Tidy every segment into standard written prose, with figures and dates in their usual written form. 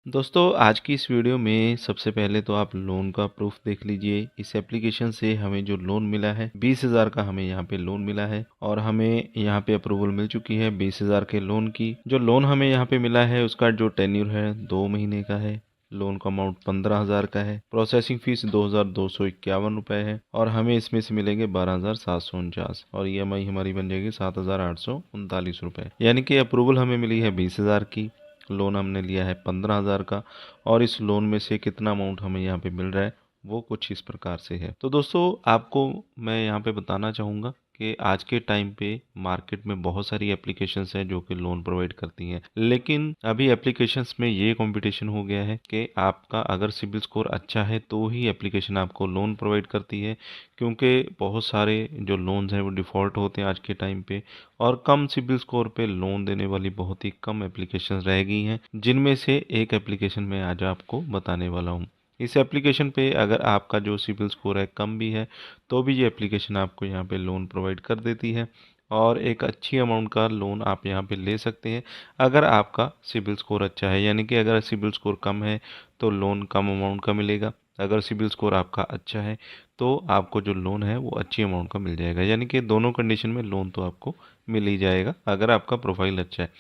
दोस्तों आज की इस वीडियो में सबसे पहले तो आप लोन का प्रूफ देख लीजिए। इस एप्लीकेशन से हमें जो लोन मिला है 20,000 का हमें यहाँ पे लोन मिला है और हमें यहाँ पे अप्रूवल मिल चुकी है 20,000 के लोन की। जो लोन हमें यहाँ पे मिला है उसका जो टेन्यूर है 2 महीने का है। लोन का अमाउंट 15,000 का है। प्रोसेसिंग फीस 2,251 रुपए है और हमें इसमें से मिलेंगे 12,749 और EMI हमारी बन जाएगी 7,839 रुपए। यानी कि अप्रूवल हमें मिली है 20,000 की। लोन हमने लिया है 15,000 का और इस लोन में से कितना अमाउंट हमें यहाँ पे मिल रहा है वो कुछ इस प्रकार से है। तो दोस्तों आपको मैं यहाँ पे बताना चाहूँगा कि आज के टाइम पे मार्केट में बहुत सारी एप्लीकेशंस हैं जो कि लोन प्रोवाइड करती हैं, लेकिन अभी एप्लीकेशंस में ये कंपटीशन हो गया है कि आपका अगर सिबिल स्कोर अच्छा है तो ही एप्लीकेशन आपको लोन प्रोवाइड करती है, क्योंकि बहुत सारे जो लोन्स हैं वो डिफ़ॉल्ट होते हैं आज के टाइम पे और कम सिबिल स्कोर पे लोन देने वाली बहुत ही कम एप्लीकेशंस रह गई हैं, जिनमें से एक एप्लीकेशन मैं आज आपको बताने वाला हूँ। इस एप्लीकेशन पे अगर आपका जो सिबिल स्कोर है कम भी है तो भी ये एप्लीकेशन आपको यहाँ पे लोन प्रोवाइड कर देती है और एक अच्छी अमाउंट का लोन आप यहाँ पे ले सकते हैं अगर आपका सिबिल स्कोर अच्छा है। यानी कि अगर सिबिल स्कोर कम है तो लोन कम अमाउंट का मिलेगा, अगर सिबिल स्कोर आपका अच्छा है तो आपको जो लोन है वो अच्छी अमाउंट का मिल जाएगा। यानी कि दोनों कंडीशन में लोन तो आपको मिल ही जाएगा अगर आपका प्रोफाइल अच्छा है।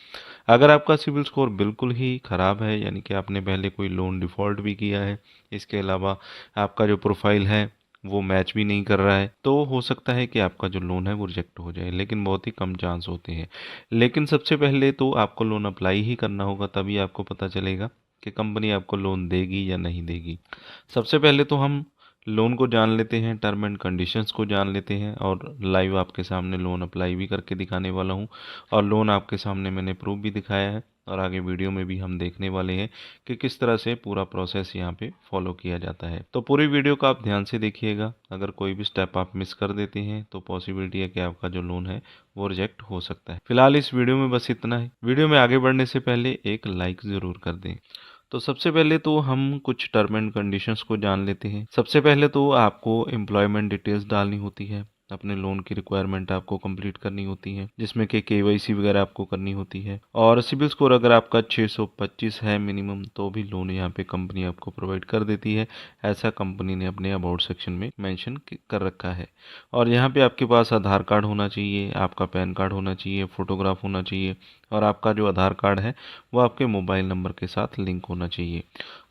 अगर आपका सिबिल स्कोर बिल्कुल ही ख़राब है, यानी कि आपने पहले कोई लोन डिफ़ॉल्ट भी किया है, इसके अलावा आपका जो प्रोफाइल है वो मैच भी नहीं कर रहा है, तो हो सकता है कि आपका जो लोन है वो रिजेक्ट हो जाए, लेकिन बहुत ही कम चांस होते हैं। लेकिन सबसे पहले तो आपको लोन अप्लाई ही करना होगा, तभी आपको पता चलेगा कि कंपनी आपको लोन देगी या नहीं देगी। सबसे पहले तो हम लोन को जान लेते हैं, टर्म एंड कंडीशंस को जान लेते हैं और लाइव आपके सामने लोन अप्लाई भी करके दिखाने वाला हूं और लोन आपके सामने मैंने प्रूफ भी दिखाया है और आगे वीडियो में भी हम देखने वाले हैं कि किस तरह से पूरा प्रोसेस यहाँ पे फॉलो किया जाता है। तो पूरी वीडियो को आप ध्यान से देखिएगा, अगर कोई भी स्टेप आप मिस कर देते हैं तो पॉसिबिलिटी है कि आपका जो लोन है वो रिजेक्ट हो सकता है। फिलहाल इस वीडियो में बस इतना है। वीडियो में आगे बढ़ने से पहले एक लाइक ज़रूर कर दें। तो सबसे पहले तो हम कुछ टर्म एंड कंडीशंस को जान लेते हैं। सबसे पहले तो आपको एम्प्लॉयमेंट डिटेल्स डालनी होती है, अपने लोन की रिक्वायरमेंट आपको कंप्लीट करनी होती है, जिसमें कि KYC वगैरह आपको करनी होती है और सिबिल स्कोर अगर आपका 625 है मिनिमम तो भी लोन यहाँ पे कंपनी आपको प्रोवाइड कर देती है। ऐसा कंपनी ने अपने अबाउट सेक्शन में मेंशन कर रखा है। और यहाँ पे आपके पास आधार कार्ड होना चाहिए, आपका पैन कार्ड होना चाहिए, फोटोग्राफ होना चाहिए और आपका जो आधार कार्ड है वो आपके मोबाइल नंबर के साथ लिंक होना चाहिए।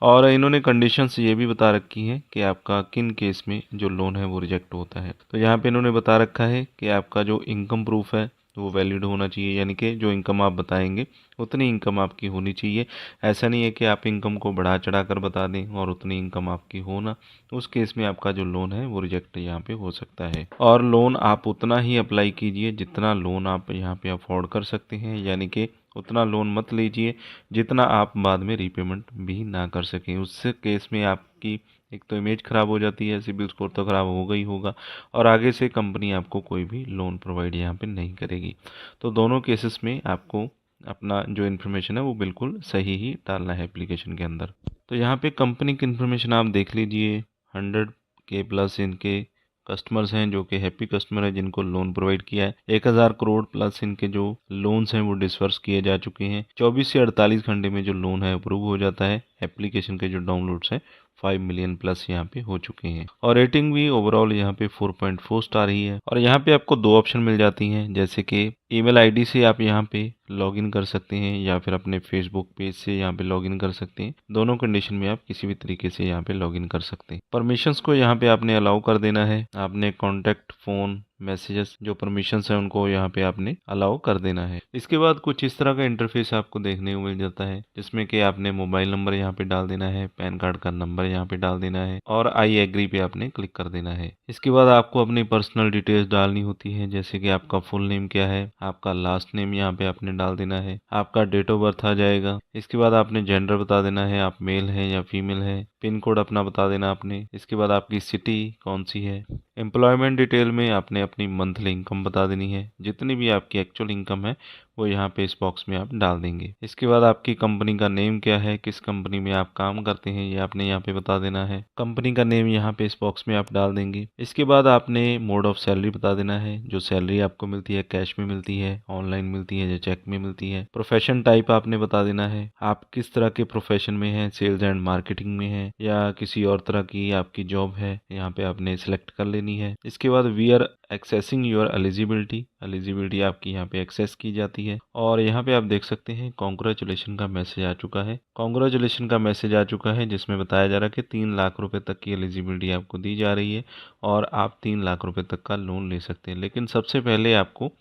और इन्होंने कंडीशंस ये भी बता रखी हैं कि आपका किन केस में जो लोन है वो रिजेक्ट होता है। तो यहाँ पे इन्होंने बता रखा है कि आपका जो इनकम प्रूफ है वो वैलिड होना चाहिए, यानी कि जो इनकम आप बताएंगे उतनी इनकम आपकी होनी चाहिए। ऐसा नहीं है कि आप इनकम को बढ़ा चढ़ा कर बता दें और उतनी इनकम आपकी हो ना, उस केस में आपका जो लोन है वो रिजेक्ट यहाँ पे हो सकता है। और लोन आप उतना ही अप्लाई कीजिए जितना लोन आप यहाँ पे अफोर्ड कर सकते हैं, यानी कि उतना लोन मत लीजिए जितना आप बाद में रीपेमेंट भी ना कर सकें। उस केस में आपकी एक तो इमेज ख़राब हो जाती है, सिबिल स्कोर तो ख़राब होगा ही होगा और आगे से कंपनी आपको कोई भी लोन प्रोवाइड यहाँ पे नहीं करेगी। तो दोनों केसेस में आपको अपना जो इन्फॉर्मेशन है वो बिल्कुल सही ही डालना है एप्लीकेशन के अंदर। तो यहाँ पे कंपनी की इन्फॉर्मेशन आप देख लीजिए। 100K प्लस इनके कस्टमर्स हैं जो कि हैप्पी कस्टमर है, जिनको लोन प्रोवाइड किया है। 1,000 करोड़ प्लस इनके जो लोन्स हैं वो डिसवर्स किए जा चुके हैं। 24 से 48 घंटे में जो लोन है अप्रूव हो जाता है। एप्लीकेशन के जो डाउनलोड्स हैं 5 मिलियन प्लस यहाँ पे हो चुके हैं और रेटिंग भी ओवरऑल यहाँ पे 4.4 स्टार ही है। और यहाँ पे आपको दो ऑप्शन मिल जाती हैं, जैसे कि ईमेल आईडी से आप यहाँ पे लॉगिन कर सकते हैं या फिर अपने फेसबुक पेज से यहाँ पे लॉगिन कर सकते हैं। दोनों कंडीशन में आप किसी भी तरीके से यहाँ पे लॉगिन कर सकते हैं। परमिशंस को यहाँ पे आपने अलाउ कर देना है। आपने कॉन्टैक्ट, फोन, मैसेजेस जो परमिशंस हैं उनको यहाँ पे आपने अलाउ कर देना है। इसके बाद कुछ इस तरह का इंटरफेस आपको देखने को मिल जाता है, जिसमें कि आपने मोबाइल नंबर यहाँ पे डाल देना है, पैन कार्ड का नंबर यहाँ पे डाल देना है और आई एग्री पे आपने क्लिक कर देना है। इसके बाद आपको अपनी पर्सनल डिटेल्स डालनी होती है, जैसे कि आपका फुल नेम क्या है, आपका लास्ट नेम यहाँ पे आपने डाल देना है, आपका डेट ऑफ बर्थ आ जाएगा। इसके बाद आपने जेंडर बता देना है, आप मेल है या फीमेल है। पिन कोड अपना बता देना आपने। इसके बाद आपकी सिटी कौन सी है। एम्प्लॉयमेंट डिटेल में आपने अपनी मंथली इनकम बता देनी है, जितनी भी आपकी एक्चुअल इनकम है वो यहाँ पे इस बॉक्स में आप डाल देंगे। इसके बाद आपकी कंपनी का नेम क्या है, किस कंपनी में आप काम करते हैं, ये आपने यहाँ पे बता देना है। कंपनी का नेम यहाँ पे इस बॉक्स में आप डाल देंगे। इसके बाद आपने मोड ऑफ सैलरी बता देना है, जो सैलरी आपको मिलती है कैश में मिलती है, ऑनलाइन मिलती है या चेक में मिलती है। प्रोफेशन टाइप आपने बता देना है, आप किस तरह के प्रोफेशन में हैं, सेल्स एंड मार्केटिंग में है या किसी और तरह की आपकी जॉब है, यहाँ पे आपने सिलेक्ट कर लेनी है। इसके बाद we are accessing your eligibility आपकी यहाँ पे एक्सेस की जाती है। और यहाँ पे आप देख सकते हैं कॉन्ग्रेचुलेशन का मैसेज आ चुका है। कॉन्ग्रेचुलेशन का मैसेज आ चुका है जिसमें बताया जा रहा है कि 3 लाख रुपए तक की एलिजिबिलिटी आपको दी जा रही है और आप 3 लाख रुपए तक का लोन ले सकते हैं। लेकिन सबसे पहले आपको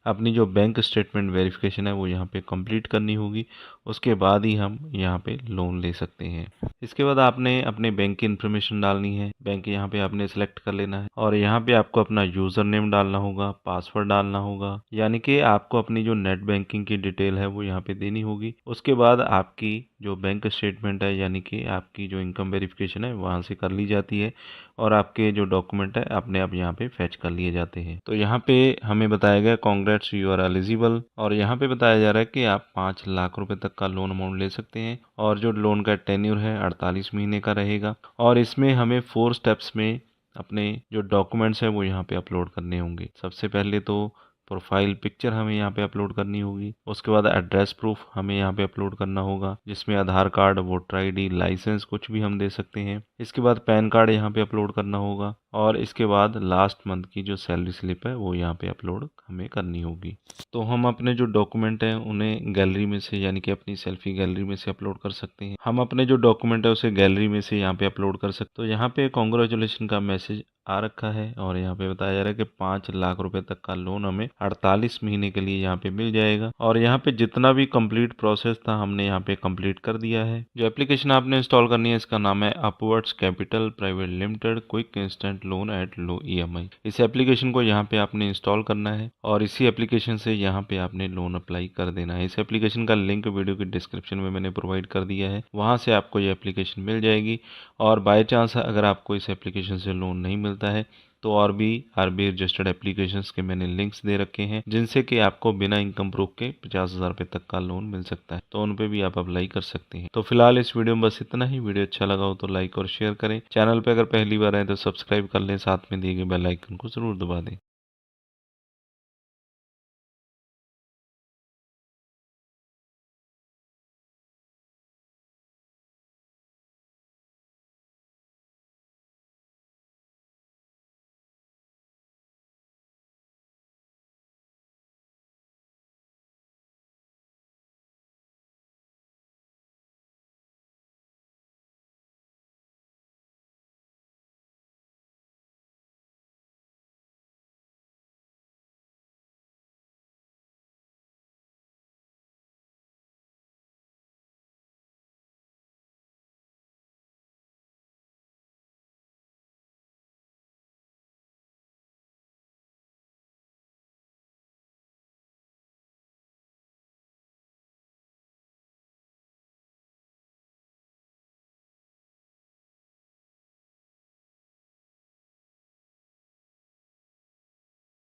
अपनी जो बैंक स्टेटमेंट वेरिफिकेशन है वो यहाँ पे कंप्लीट करनी होगी, उसके बाद ही हम यहाँ पे लोन ले सकते हैं। इसके बाद आपने अपने बैंक की इन्फॉर्मेशन डालनी है, बैंक यहाँ पे आपने सेलेक्ट कर लेना है और यहाँ पे आपको अपना यूज़र नेम डालना होगा, पासवर्ड डालना होगा, यानी कि आपको अपनी जो नेट बैंकिंग की डिटेल है वो यहाँ पे देनी होगी। उसके बाद आपकी जो बैंक स्टेटमेंट है यानी कि आपकी जो इनकम वेरिफिकेशन है वहाँ से कर ली जाती है और आपके जो डॉक्यूमेंट है अपने आप यहाँ पे फैच कर लिए जाते हैं। तो यहाँ पे हमें बताया गया कॉन्ग्रेट्स यू आर एलिजिबल, और यहाँ पे बताया जा रहा है कि आप 5 लाख रुपए तक का लोन अमाउंट ले सकते हैं और जो लोन का टेन्यूर है 48 महीने का रहेगा। और इसमें हमें 4 स्टेप्स में अपने जो डॉक्यूमेंट्स है वो यहाँ पे अपलोड करने होंगे। सबसे पहले तो प्रोफाइल पिक्चर हमें यहाँ पे अपलोड करनी होगी। उसके बाद एड्रेस प्रूफ हमें यहाँ पे अपलोड करना होगा, जिसमें आधार कार्ड, वोटर आईडी, लाइसेंस कुछ भी हम दे सकते हैं। इसके बाद पैन कार्ड यहाँ पे अपलोड करना होगा और इसके बाद लास्ट मंथ की जो सैलरी स्लिप है वो यहाँ पे अपलोड हमें करनी होगी। तो हम अपने जो डॉक्यूमेंट हैं उन्हें गैलरी में से यानी कि अपनी सेल्फी गैलरी में से अपलोड कर सकते हैं। हम अपने जो डॉक्यूमेंट है उसे गैलरी में से यहाँ पे अपलोड कर सकते। तो यहाँ पे कॉन्ग्रेचुलेशन का मैसेज आ रखा है और यहाँ पे बताया जा रहा है कि 5 लाख रुपए तक का लोन हमें 48 महीने के लिए यहाँ पे मिल जाएगा। और यहाँ पे जितना भी कंप्लीट प्रोसेस था हमने यहाँ पे कंप्लीट कर दिया है। जो एप्लीकेशन आपने इंस्टॉल करनी है इसका नाम है upwards capital private limited quick instant loan at low EMI। इस एप्लीकेशन को यहाँ पे आपने इंस्टॉल करना है और इसी एप्लीकेशन से यहाँ पे आपने लोन अप्लाई कर देना है। इस एप्लीकेशन का लिंक वीडियो के डिस्क्रिप्शन में मैंने प्रोवाइड कर दिया है, वहाँ से आपको ये एप्लीकेशन मिल जाएगी। और बाय चांस अगर आपको इस एप्लीकेशन से लोन नहीं मिलता है तो और भी RBI रजिस्टर्ड एप्लीकेशंस के मैंने लिंक्स दे रखे हैं जिनसे कि आपको बिना इनकम प्रूफ के 50,000 रुपए तक का लोन मिल सकता है, तो उन पे भी आप अप्लाई कर सकते हैं। तो फिलहाल इस वीडियो में बस इतना ही। वीडियो अच्छा लगा हो तो लाइक और शेयर करें। चैनल पे अगर पहली बार आए तो सब्सक्राइब कर लें, साथ में दिए गए बेल आइकन को जरूर दबा दें।